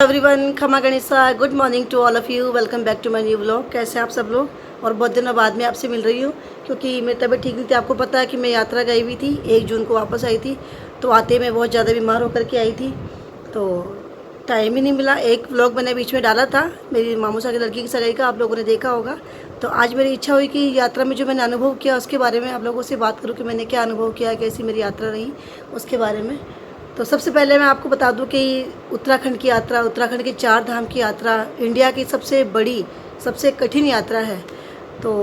Everyone, खमा गणेशा, good morning to all of you. Welcome back to my new vlog. कैसे हैं आप सब लोग? और बहुत दिनों बाद में आपसे मिल रही हूँ क्योंकि मेरी तबीयत ठीक नहीं थी। आपको पता है कि मैं यात्रा गई हुई थी, 1 जून को वापस आई थी। तो आते मैं बहुत ज़्यादा बीमार होकर के आई थी, तो टाइम ही नहीं मिला। एक व्लॉग मैंने बीच में डाला था मेरी मामू साहब की लड़की की सगाई का, आप लोगों ने देखा होगा। तो आज मेरी इच्छा हुई कि यात्रा में जो मैंने अनुभव किया उसके बारे में आप लोगों से बात करूँ कि मैंने क्या अनुभव किया, कैसी मेरी यात्रा रही उसके बारे में। तो सबसे पहले मैं आपको बता दूं कि उत्तराखंड की यात्रा, उत्तराखंड के 4 धाम की यात्रा इंडिया की सबसे बड़ी, सबसे कठिन यात्रा है। तो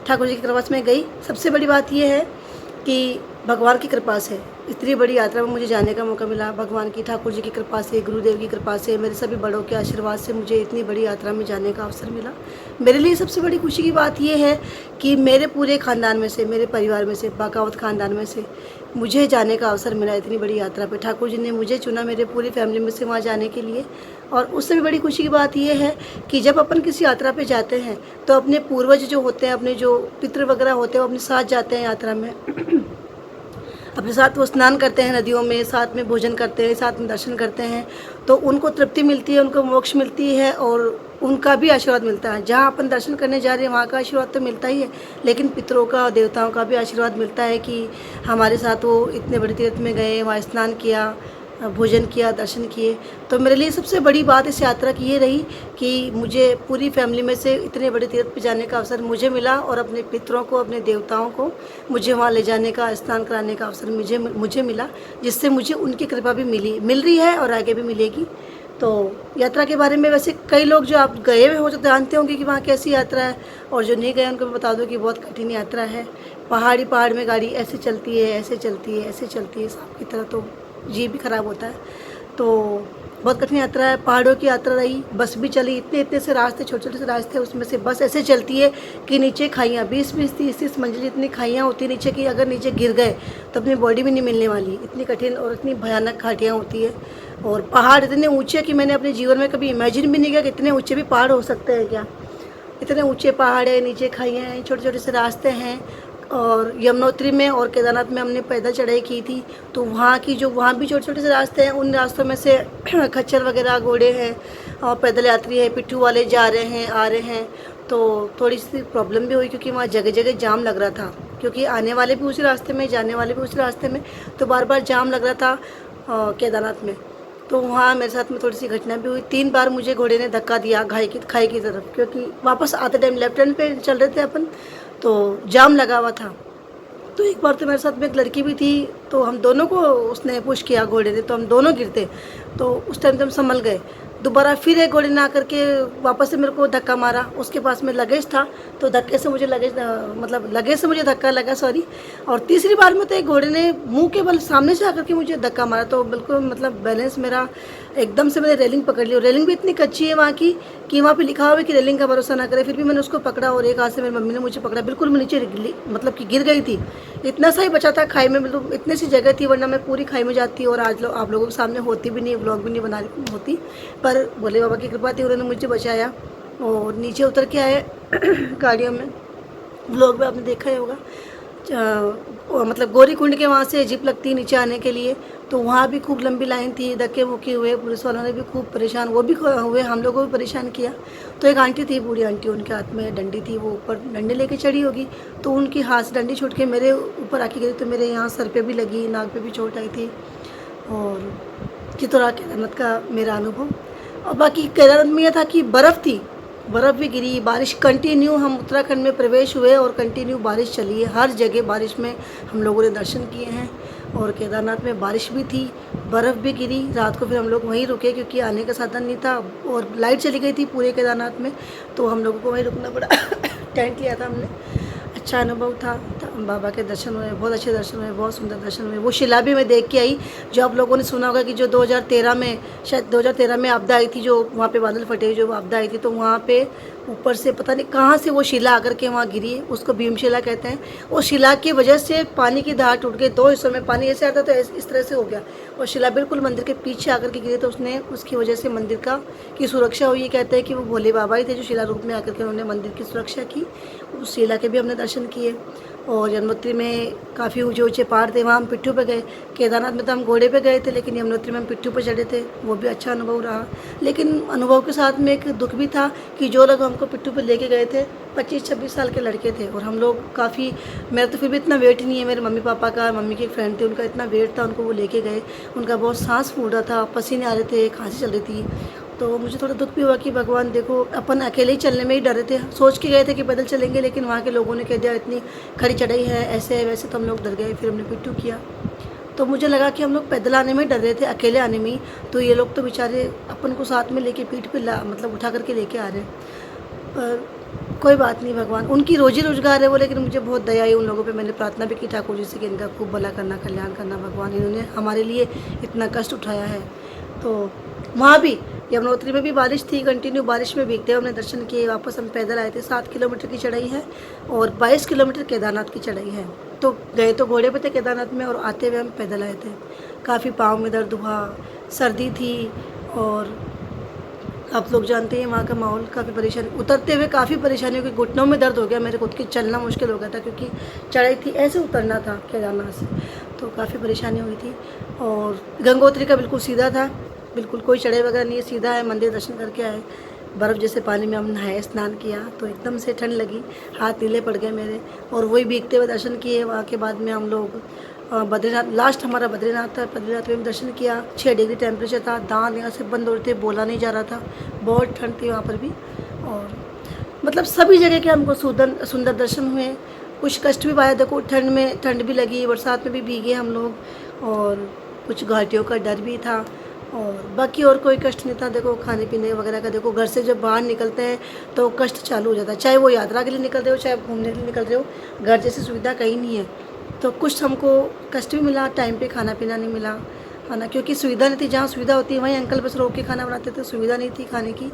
ठाकुर जी की कृपा से मैं गई। सबसे बड़ी बात यह है कि भगवान की कृपा से इतनी बड़ी यात्रा में मुझे जाने का मौका मिला। भगवान की, ठाकुर जी की कृपा से, गुरुदेव की कृपा से, मेरे सभी बड़ों के आशीर्वाद से मुझे इतनी बड़ी यात्रा में जाने का अवसर मिला। मेरे लिए सबसे बड़ी खुशी की बात यह है कि मेरे पूरे ख़ानदान में से, मेरे परिवार में से, बाकावत ख़ानदान में से मुझे जाने का अवसर मिला इतनी बड़ी यात्रा पे। ठाकुर जी ने मुझे चुना मेरे पूरी फैमिली में से वहाँ जाने के लिए। और उससे भी बड़ी खुशी की बात यह है कि जब अपन किसी यात्रा पे जाते हैं तो अपने पूर्वज जो होते हैं, अपने जो पितृ वगैरह होते हैं, वो अपने साथ जाते हैं यात्रा में। अपने साथ वो स्नान करते हैं नदियों में, साथ में भोजन करते हैं, साथ में दर्शन करते हैं। तो उनको तृप्ति मिलती है, उनको मोक्ष मिलती है और उनका भी आशीर्वाद मिलता है। जहाँ अपन दर्शन करने जा रहे हैं वहाँ का आशीर्वाद तो मिलता ही है, लेकिन पितरों का और देवताओं का भी आशीर्वाद मिलता है कि हमारे साथ वो इतने बड़े तीर्थ में गए, वहाँ स्नान किया, भोजन किया, दर्शन किए। तो मेरे लिए सबसे बड़ी बात इस यात्रा की ये रही कि मुझे पूरी फैमिली में से इतने बड़े तीर्थ पे जाने का अवसर मुझे मिला और अपने पितरों को, अपने देवताओं को मुझे वहाँ ले जाने का, स्नान कराने का अवसर मुझे मिला, जिससे मुझे उनकी कृपा भी मिल रही है और आगे भी मिलेगी। तो यात्रा के बारे में वैसे कई लोग जो आप गए हुए हो तो जानते होंगे कि वहाँ कैसी यात्रा है, और जो नहीं गए उनको मैं बता दूँ कि बहुत कठिन यात्रा है। पहाड़ में गाड़ी ऐसे चलती है, ऐसे चलती है, ऐसे चलती है, सांप की तरह, तो जी भी खराब होता है। तो बहुत कठिन यात्रा है। पहाड़ों की यात्रा रही, बस भी चली, इतने इतने से रास्ते, छोटे छोटे से रास्ते, उसमें से बस ऐसे चलती है कि नीचे खाइयाँ, 20-20, 30-30 मंजिल इतनी खाइयाँ होती है नीचे की अगर नीचे गिर गए तो अपनी बॉडी भी नहीं मिलने वाली। इतनी कठिन और इतनी भयानक घाटियाँ होती है। और पहाड़ इतने ऊँचे कि मैंने अपने जीवन में कभी इमेजिन भी नहीं किया कि इतने ऊँचे भी पहाड़ हो सकते हैं क्या। इतने ऊँचे पहाड़ है, नीचे खाइयाँ हैं, छोटे छोटे से रास्ते हैं। और यमुनोत्री में और केदारनाथ में हमने पैदल चढ़ाई की थी, तो वहाँ भी छोटे छोटे से रास्ते हैं। उन रास्तों में से खच्चर वगैरह, घोड़े हैं और पैदल यात्री हैं, पिट्ठू वाले जा रहे हैं, आ रहे हैं। तो थोड़ी सी प्रॉब्लम भी हुई क्योंकि वहाँ जगह जगह जाम लग रहा था, क्योंकि आने वाले भी उसी रास्ते में, जाने वाले भी उसी रास्ते में, तो बार बार जाम लग रहा था केदारनाथ में। तो वहाँ मेरे साथ में थोड़ी सी घटना भी हुई। 3 बार मुझे घोड़े ने धक्का दिया खाई की तरफ, क्योंकि वापस आते टाइम लेफ्ट हैंड पे चल रहे थे अपन, तो जाम लगा हुआ था। तो एक बार तो मेरे साथ में एक लड़की भी थी, तो हम दोनों को उसने पुश किया घोड़े ने, तो हम दोनों गिरते। तो उस टाइम तो हम संभल गए। दोबारा फिर एक घोड़े ने आकर के वापस से मेरे को धक्का मारा। उसके पास में लगेज था, तो धक्के से मुझे लगेज से मुझे धक्का लगा, सॉरी। और तीसरी बार में तो एक घोड़े ने मुंह के बल सामने से आकर के मुझे धक्का मारा, तो बिल्कुल बैलेंस मेरा एकदम से, मैंने रेलिंग पकड़ ली। और रेलिंग भी इतनी कच्ची है वहाँ की कि वहाँ पे लिखा हुआ है कि रेलिंग का भरोसा ना करे। फिर भी मैंने उसको पकड़ा और एक हाथ से मेरी मम्मी ने मुझे पकड़ा। बिल्कुल मैं नीचे कि गिर गई थी। इतना सा ही बचा था खाई में, बिल्कुल इतनी सी जगह थी, वरना मैं पूरी खाई में जाती और आज आप लोगों के सामने होती भी नहीं, व्लॉग भी नहीं बना होती। पर भोले बाबा की कृपा थी, उन्होंने मुझे बचाया और नीचे उतर के आए गाड़ियों में। व्लॉग में आपने देखा ही होगा। गौरी कुंड के वहाँ से जीप लगती है नीचे आने के लिए, तो वहाँ भी खूब लंबी लाइन थी, धक्के मुक्के हुए, पुलिस वालों ने भी खूब परेशान, वो भी हुए, हम लोगों को भी परेशान किया। तो एक आंटी थी, बूढ़ी आंटी, उनके हाथ में डंडी थी, वो ऊपर डंडे लेके चढ़ी होगी, तो उनकी हाथ से डंडी छूट के मेरे ऊपर आके गिरी, तो मेरे यहाँ सर पे भी लगी, नाक पे भी चोट आई थी। और चित्तौरा केदारनाथ का मेरा अनुभव। और बाकी केदारनाथ में यह था कि बर्फ़ भी गिरी, बारिश कंटिन्यू। हम उत्तराखंड में प्रवेश हुए और कंटिन्यू बारिश चली है, हर जगह बारिश में हम लोगों ने दर्शन किए हैं। और केदारनाथ में बारिश भी थी, बर्फ़ भी गिरी। रात को फिर हम लोग वहीं रुके क्योंकि आने का साधन नहीं था और लाइट चली गई थी पूरे केदारनाथ में, तो हम लोगों को वहीं रुकना पड़ा। टेंट लिया था हमने। अच्छा अनुभव था। बाबा के दर्शन हुए, बहुत अच्छे दर्शन हुए, बहुत सुंदर दर्शन हुए। वो शिला भी मैं देख के आई, जो आप लोगों ने सुना होगा कि जो 2013 में, शायद 2013 में आपदा आई थी, जो वहाँ पे बादल फटे, जो आपदा आई थी, तो वहाँ पे ऊपर से पता नहीं कहाँ से वो शिला आकर के वहाँ गिरी, उसको भीमशिला कहते हैं। उस शिला की वजह से पानी की धार टूट गई, 2 हिस्सों में पानी ऐसे आता, तो इस तरह से हो गया। और शिला बिल्कुल मंदिर के पीछे आकर के गिरी, तो उसकी वजह से मंदिर की सुरक्षा हुई। ये कहते हैं कि वो भोले बाबा ही थे जो शिला रूप में आकर के उन्होंने मंदिर की सुरक्षा की। उस शिला के भी हमने दर्शन किए। और यमुनोत्री में काफ़ी ऊँचे ऊँचे पहाड़ थे, वहाँ हम पिट्ठू पे गए। केदारनाथ में तो हम घोड़े पे गए थे, लेकिन यमुनोत्री में हम पिट्ठू पे चढ़े थे, वो भी अच्छा अनुभव रहा। लेकिन अनुभव के साथ में एक दुःख भी था कि जो लोग हमको पिट्ठू पे लेके गए थे 25-26 साल के लड़के थे, और हम लोग काफ़ी, मेरा तो फिर भी इतना वेट नहीं है, मेरे मम्मी पापा का, मम्मी के एक फ्रेंड थे उनका इतना वेट था, उनको वो लेके गए, उनका बहुत सांस फूल रहा था, पसीने आ रहे थे, खांसी चल रही थी। तो मुझे थोड़ा दुःख भी हुआ कि भगवान देखो, अपन अकेले ही चलने में ही डरे थे, सोच के गए थे कि पैदल चलेंगे, लेकिन वहाँ के लोगों ने कह दिया इतनी खड़ी चढ़ाई है, ऐसे है वैसे, तो हम लोग डर गए, फिर हमने पिट्ठू किया। तो मुझे लगा कि हम लोग पैदल आने में डर रहे थे, अकेले आने में ही, तो ये लोग तो बेचारे अपन को साथ में लेके पीठ पे ला मतलब उठा करके लेके आ रहे हैं। पर कोई बात नहीं, भगवान उनकी रोजी रोजगार है वो, लेकिन मुझे बहुत दया आई उन लोगों पे। मैंने प्रार्थना भी की ठाकुर जी से कि इनका खूब भला करना, कल्याण करना भगवान, इन्होंने हमारे लिए इतना कष्ट उठाया है। तो वहाँ भी यमुनोत्री में भी बारिश थी, कंटिन्यू बारिश में भीगते हुए हमने दर्शन किए, वापस हम पैदल आए थे। 7 किलोमीटर की चढ़ाई है और 22 किलोमीटर केदारनाथ की चढ़ाई है। तो गए तो घोड़े पे थे केदारनाथ में, और आते हुए हम पैदल आए थे। काफ़ी पाँव में दर्द हुआ, सर्दी थी, और आप लोग जानते हैं वहाँ का माहौल, काफ़ी परेशानी, उतरते हुए काफ़ी परेशानी हो गई, घुटनों में दर्द हो गया, मेरे खुद की चलना मुश्किल हो गया था, क्योंकि चढ़ाई थी, ऐसे उतरना था केदारनाथ से, तो काफ़ी परेशानी हुई थी। और गंगोत्री का बिल्कुल सीधा था, बिल्कुल कोई चढ़ाई वगैरह नहीं है, सीधा है, मंदिर दर्शन करके आए। बर्फ़ जैसे पानी में हम नहाए, स्नान किया, तो एकदम से ठंड लगी, हाथ नीले पड़ गए मेरे, और वही भीगते हुए दर्शन किए। वहाँ के बाद में हम लोग बद्रीनाथ, लास्ट हमारा बद्रीनाथ था, बद्रीनाथ में भी दर्शन किया। 6 डिग्री टेम्परेचर था, दांत यहाँ से बंद हो रहे थे, बोला नहीं जा रहा था, बहुत ठंड थी वहाँ पर भी। और मतलब सभी जगह के हमको सुंदर दर्शन हुए। कुछ कष्ट भी पाया, देखो ठंड में, ठंड भी लगी, बरसात में भी भीगे हम लोग, और कुछ घाटियों का डर भी था, और बाकी और कोई कष्ट नहीं था। देखो खाने पीने वगैरह का, देखो घर से जब बाहर निकलते हैं तो कष्ट चालू हो जाता है, चाहे वो यात्रा के लिए निकल रहे हो, चाहे घूमने के लिए निकल रहे हो, घर जैसी सुविधा कहीं नहीं है। तो कुछ हमको कष्ट भी मिला, टाइम पे खाना पीना नहीं मिला, है ना, क्योंकि सुविधा नहीं थी। जहाँ सुविधा होती है वहीं अंकल बस रोक के खाना बनाते थे, सुविधा नहीं थी खाने की,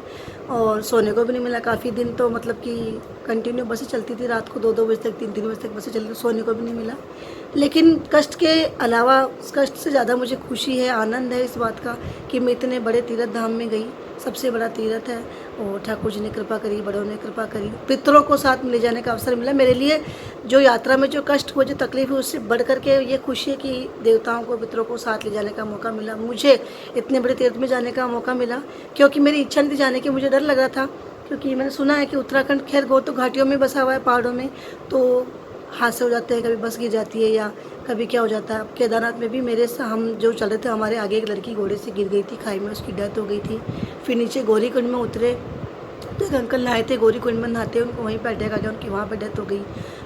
और सोने को भी नहीं मिला काफ़ी दिन। तो मतलब कि कंटिन्यू बसें चलती थी, रात को 2-2 बजे तक, 3-3 बजे तक बसें चलती, सोने को भी नहीं मिला। लेकिन कष्ट के अलावा, कष्ट से ज़्यादा मुझे खुशी है, आनंद है इस बात का कि मैं इतने बड़े तीर्थ धाम में गई, सबसे बड़ा तीर्थ है, और ठाकुर जी ने कृपा करी, बड़ों ने कृपा करी, पितरों को साथ में ले जाने का अवसर मिला। मेरे लिए जो यात्रा में जो कष्ट हुआ, जो तकलीफ है, उससे बढ़ कर के ये खुशी है कि देवताओं को, पितरों को साथ ले जाने का मौका मिला, मुझे इतने बड़े तीर्थ में जाने का मौका मिला। क्योंकि मेरी इच्छा नहीं थी जाने की, मुझे डर लग रहा था, क्योंकि मैंने सुना है कि उत्तराखंड, खैर गो तो घाटियों में बसा हुआ है, पहाड़ों में, तो हादसे हो जाते हैं, कभी बस गिर जाती है या कभी क्या हो जाता है। अब केदारनाथ में भी हम जो चल रहे थे, हमारे आगे एक लड़की घोड़े से गिर गई थी खाई में, उसकी डेथ हो गई थी। फिर नीचे गौरीकुंड में उतरे तो एक अंकल नहाए थे, गौरीकुंड में नहाते, उनको वहीं पर अटैक आ गया, उनकी वहाँ पर डेथ हो गई।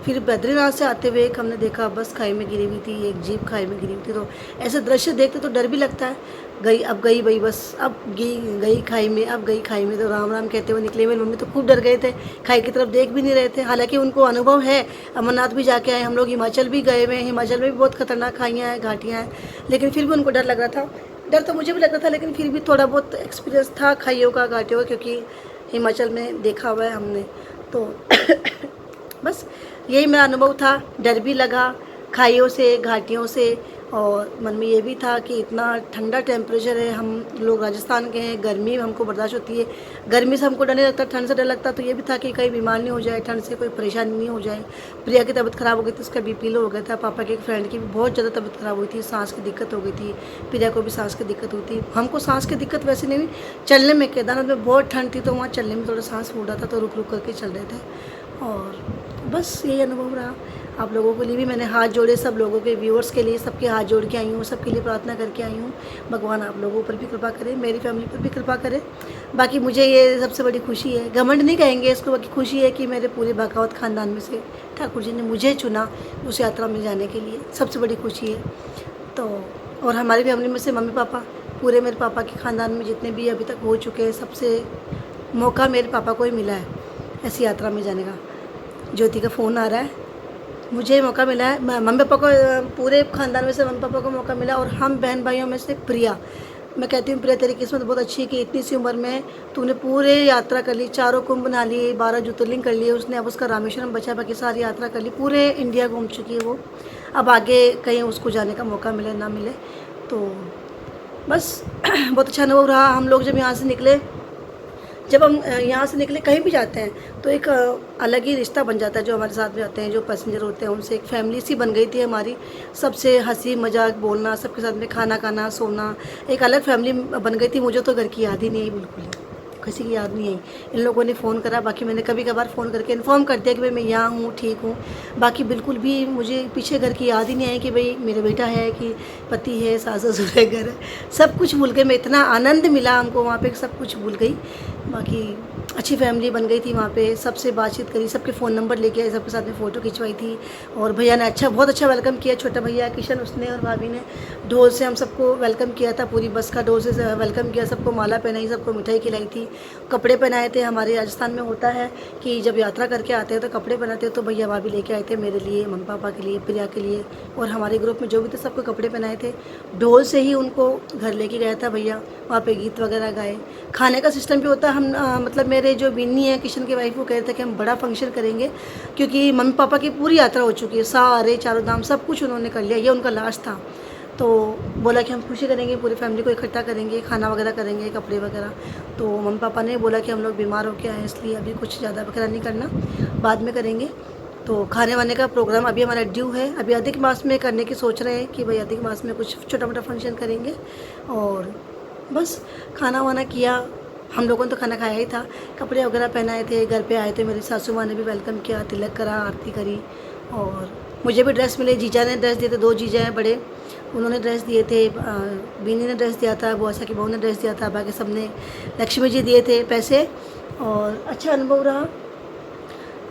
फिर बद्रीनाथ से आते हुए एक हमने देखा बस खाई में गिरी हुई थी, एक जीप खाई में गिरी हुई थी। तो ऐसे दृश्य देखते तो डर भी लगता है, गई भाई बस, अब गई खाई में, अब गई खाई में, तो राम राम कहते हुए निकले। मेरी मम्मी तो खूब डर गए थे, खाई की तरफ देख भी नहीं रहे थे, हालांकि उनको अनुभव है, अमरनाथ भी जाके आए, हम लोग हिमाचल भी गए हुए हैं, हिमाचल में भी बहुत खतरनाक खाइयाँ हैं, घाटियाँ हैं, लेकिन फिर भी उनको डर लग रहा था। डर तो मुझे भी लग रहा था, लेकिन फिर भी थोड़ा बहुत एक्सपीरियंस था खाइयों का, घाटियों का, क्योंकि हिमाचल में देखा हुआ है हमने। तो बस यही मेरा अनुभव था, डर भी लगा खाइयों से, घाटियों से, और मन में ये भी था कि इतना ठंडा टेम्परेचर है, हम लोग राजस्थान के हैं, गर्मी हमको बर्दाश्त होती है, गर्मी से हमको डर नहीं लगता, ठंड से डर लगता। तो ये भी था कि कहीं बीमार नहीं हो जाए, ठंड से कोई परेशानी नहीं हो जाए। प्रिया की तबीयत ख़राब हो गई थी, उसका बीपी लो हो गया था, पापा के एक फ्रेंड की भी बहुत ज़्यादा तबीयत ख़राब हुई थी, सांस की दिक्कत हो गई थी, प्रिया को भी सांस की दिक्कत हुई थी। हमको सांस की दिक्कत वैसे नहीं हुई, चलने में, केदारनाथ में बहुत ठंड थी, तो वहाँ चलने में थोड़ा सांस फूल रहा था, तो रुक रुक करके चल रहे थे। और बस यही अनुभव रहा। आप लोगों के लिए भी मैंने हाथ जोड़े, सब लोगों के व्यूअर्स के लिए, सबके हाथ जोड़ के आई हूँ, सबके लिए प्रार्थना करके आई हूँ। भगवान आप लोगों पर भी कृपा करे, मेरी फैमिली पर भी कृपा करे। बाकी मुझे ये सबसे बड़ी खुशी है, घमंड नहीं कहेंगे इसको, बाकी खुशी है कि मेरे पूरे बगावत ख़ानदान में से ठाकुर जी ने मुझे चुना उस यात्रा में जाने के लिए, सबसे बड़ी खुशी है। तो और हमारी फैमिली में से मम्मी पापा, पूरे मेरे पापा के ख़ानदान में जितने भी अभी तक हो चुके हैं, सबसे मौका मेरे पापा को ही मिला है ऐसी यात्रा में जाने का। ज्योति का फ़ोन आ रहा है, मुझे मौका मिला है, मम्मी पापा को, पूरे ख़ानदान में से मम्मी पापा को मौका मिला, और हम बहन भाइयों में से प्रिया, मैं कहती हूँ प्रिया तेरी किस्मत बहुत अच्छी है कि इतनी सी उम्र में तूने पूरे यात्रा कर ली, 4 कुंभ बना लिए, 12 ज्योतिर्लिंग कर लिए उसने, अब उसका रामेश्वरम बचा, बाकी सारी यात्रा कर ली, पूरे इंडिया घूम चुकी है वो। अब आगे कहीं उसको जाने का मौका मिले ना मिले, तो बस बहुत अच्छा अनुभव रहा। हम लोग जब यहाँ से निकले जब हम यहाँ से निकले कहीं भी जाते हैं तो एक अलग ही रिश्ता बन जाता है। जो हमारे साथ में आते हैं, जो पैसेंजर होते हैं, उनसे एक फैमिली सी बन गई थी हमारी। सबसे हंसी मजाक, बोलना, सबके साथ में खाना खाना, सोना, एक अलग फैमिली बन गई थी। मुझे तो घर की याद ही नहीं आई, बिल्कुल ही किसी की याद नहीं आई। इन लोगों ने फ़ोन करा, बाकी मैंने कभी कभार फ़ोन करके इन्फॉर्म कर दिया कि भाई मैं यहाँ हूँ, ठीक हूँ। बाकी बिल्कुल भी मुझे पीछे घर की याद ही नहीं आई कि भाई मेरा बेटा है, कि पति है, सास ससुर है, घर है। सब कुछ भूल गए मैं। इतना आनंद मिला हमको वहाँ पे, सब कुछ भूल गई। बाकी अच्छी फैमिली बन गई थी वहाँ पे। सबसे बातचीत करी, सबके फ़ोन नंबर लेके आए, सबके साथ में फ़ोटो खिंचवाई थी। और भैया ने बहुत अच्छा वेलकम किया। छोटा भैया किशन, उसने और भाभी ने ढोल से हम सबको वेलकम किया था। पूरी बस का ढोल से वेलकम किया, सबको माला पहनाई, सबको मिठाई खिलाई थी, कपड़े पहनाए थे। हमारे राजस्थान में होता है कि जब यात्रा करके आते हैं तो कपड़े पहनाते हैं, तो भैया भाभी लेके आए थे मेरे लिए, मम्मी पापा के लिए, प्रिया के लिए, और हमारे ग्रुप में जो भी थे सबको कपड़े पहनाए थे। ढोल से ही उनको घर लेके गया था भैया। वहाँ पे गीत वगैरह गाए। खाने का सिस्टम भी होता है। हम मतलब मेरे जो बिन्नी है, किशन की वाइफ, वो कह रहे थे कि हम बड़ा फंक्शन करेंगे, क्योंकि मम्मी पापा की पूरी यात्रा हो चुकी है, सारे चारों धाम सब कुछ उन्होंने कर लिया, ये उनका लास्ट था। तो बोला कि हम खुशी करेंगे, पूरी फैमिली को इकट्ठा करेंगे, खाना वगैरह करेंगे, कपड़े वगैरह। तो मम्मी पापा ने बोला कि हम लोग बीमार हो के आए, इसलिए अभी कुछ ज़्यादा वगैरह नहीं करना, बाद में करेंगे। तो खाने वाने का प्रोग्राम अभी हमारा ड्यू है। अभी अधिक मास में करने की सोच रहे हैं कि भाई अधिक मास में कुछ छोटा मोटा फंक्शन करेंगे। और बस खाना वाना किया, हम लोगों ने तो खाना खाया ही था, कपड़े वगैरह पहनाए थे। घर पे आए थे, मेरी सासू माँ ने भी वेलकम किया, तिलक करा, आरती करी। और मुझे भी ड्रेस मिले, जीजा ने ड्रेस दिए थे, 2 जीजा हैं बड़े, उन्होंने ड्रेस दिए थे। बीनी ने ड्रेस दिया था, बुआसा की बहू ने ड्रेस दिया था, बाकी सब ने, लक्ष्मी जी दिए थे पैसे। और अच्छा अनुभव रहा।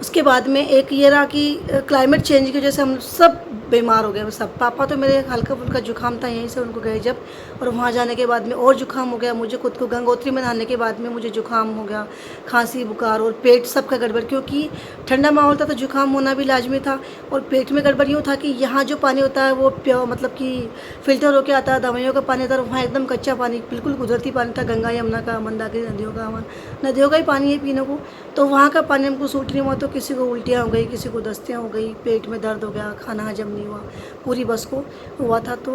उसके बाद में एक ये रहा कि क्लाइमेट चेंज की वजह से हम सब बीमार हो गए। सब, पापा तो मेरे हल्का फुल्का जुकाम था यहीं से उनको गए जब, और वहाँ जाने के बाद में और जुकाम हो गया मुझे खुद को। गंगोत्री में नहाने के बाद में मुझे जुकाम हो गया, खांसी बुखार, और पेट सबका गड़बड़, क्योंकि ठंडा माहौल था तो जुकाम होना भी लाजमी था। और पेट में गड़बड़ यूँ था कि यहाँ जो पानी होता है वो प्योर, मतलब कि फ़िल्टर होकर आता है, दवाइयों का पानी था, और वहाँ एकदम कच्चा पानी, बिल्कुल कुदरती पानी था, गंगा यमुना का, मंदाकिनी नदियों का ही पानी है पीने को। तो वहाँ का पानी हमको सूट नहीं हुआ, तो किसी को उल्टियाँ हो गई, किसी को दस्तियाँ हो गई, पेट में दर्द हो गया, खाना हजम नहीं हुआ, पूरी बस को हुआ था। तो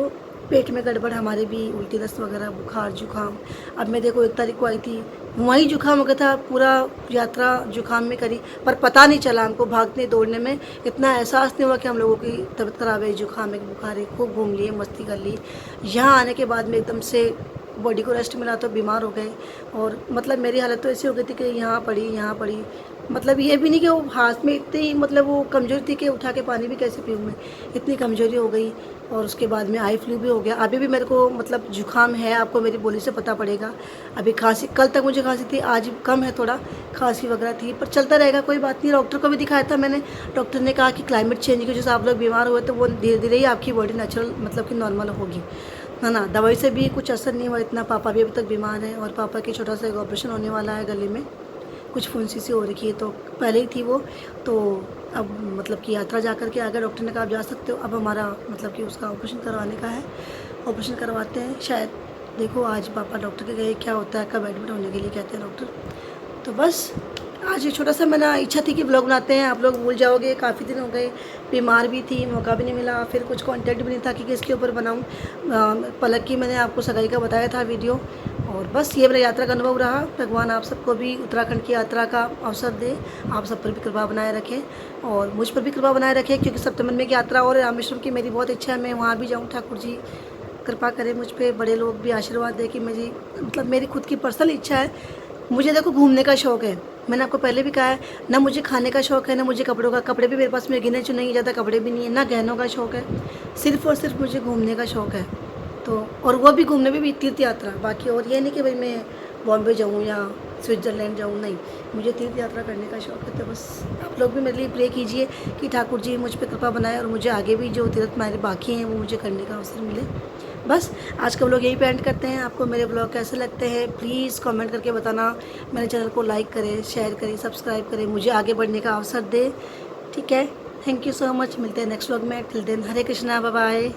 पेट में गड़बड़, हमारे भी उल्टी दस्त वगैरह, बुखार जुकाम। अब मैं देखो 1 तारीख को आई थी, वहीं जुकाम हो गया था, पूरा यात्रा जुकाम में करी, पर पता नहीं चला हमको, भागने दौड़ने में इतना एहसास नहीं हुआ कि हम लोगों की तबीयत खराब है, जुकाम है, बुखार है। खूब घूम लिए, मस्ती कर ली। यहाँ आने के बाद में एकदम से बॉडी को रेस्ट मिला तो बीमार हो गए। और मतलब मेरी हालत तो ऐसी हो गई थी कि यहाँ पड़ी, मतलब ये भी नहीं कि वो हाथ में इतनी, मतलब वो कमज़ोरी थी कि उठा के पानी भी कैसे पीऊँ मैं, इतनी कमज़ोरी हो गई। और उसके बाद में आई फ्लू भी हो गया। अभी भी मेरे को मतलब जुकाम है, आपको मेरी बोली से पता पड़ेगा। अभी खांसी, कल तक मुझे खांसी थी, आज कम है थोड़ा, खांसी वगैरह थी, पर चलता रहेगा, कोई बात नहीं। डॉक्टर को भी दिखाया था मैंने, डॉक्टर ने कहा कि क्लाइमेट चेंज की वजह से आप लोग बीमार हुए, तो वो धीरे धीरे ही आपकी बॉडी नेचुरल, मतलब कि नॉर्मल होगी, है ना। दवाई से भी कुछ असर नहीं हुआ इतना। पापा भी अभी तक बीमार है, और पापा की छोटा सा एक ऑपरेशन होने वाला है, गले में कुछ फुंसी सी हो रखी है, तो पहले ही थी वो। तो अब मतलब कि यात्रा जा कर के आ गए, डॉक्टर ने कहा आप जा सकते हो। अब हमारा मतलब कि उसका ऑपरेशन करवाने का है, ऑपरेशन करवाते हैं शायद। देखो आज पापा डॉक्टर के गए, क्या होता है, कब एडमिट होने के लिए कहते हैं डॉक्टर। तो बस आज ये छोटा सा मेरा इच्छा थी कि ब्लॉग बनाते हैं, आप लोग भूल जाओगे, काफ़ी दिन हो गए, बीमार भी थी, मौका भी नहीं मिला, फिर कुछ कांटेक्ट भी नहीं था कि किसके ऊपर बनाऊं। पलक की मैंने आपको सगाई का बताया था वीडियो। और बस ये मेरा यात्रा का अनुभव रहा। भगवान आप सबको भी उत्तराखंड की यात्रा का अवसर दे, आप सब पर भी कृपा बनाए रखें, और मुझ पर भी कृपा बनाए रखें, क्योंकि सप्तमन में की यात्रा और रामेश्वरम की मेरी बहुत इच्छा है, मैं वहाँ भी जाऊँ। ठाकुर जी कृपा करें मुझ पर, बड़े लोग भी आशीर्वाद दें कि मेरी, मतलब मेरी खुद की पर्सनल इच्छा है। मुझे देखो घूमने का शौक़ है, मैंने आपको पहले भी कहा है, ना मुझे खाने का शौक़ है, ना मुझे कपड़ों का। कपड़े भी मेरे पास में गिने चुने ज़्यादा कपड़े भी नहीं है, ना गहनों का शौक़ है, सिर्फ़ और सिर्फ मुझे घूमने का शौक़ है। तो और वो भी घूमने में भी तीर्थ यात्रा, बाकी और ये नहीं कि भाई मैं बॉम्बे जाऊँ या स्विट्ज़रलैंड जाऊँ, नहीं, मुझे तीर्थ यात्रा करने का शौक़ है। तो बस आप लोग भी मेरे लिए प्रे कीजिए कि ठाकुर जी मुझ पर कृपा बनाए, और मुझे आगे भी जो तीर्थ मेरे बाकी हैं वो मुझे करने का अवसर मिले। बस आज का व्लॉग यही पे एंड करते हैं। आपको मेरे व्लॉग कैसे लगते हैं प्लीज़ कमेंट करके बताना। मेरे चैनल को लाइक करें, शेयर करें, सब्सक्राइब करें, मुझे आगे बढ़ने का अवसर दें, ठीक है। थैंक यू सो मच, मिलते हैं नेक्स्ट व्लॉग में। टिल देन हरे कृष्णा, बाय बाय।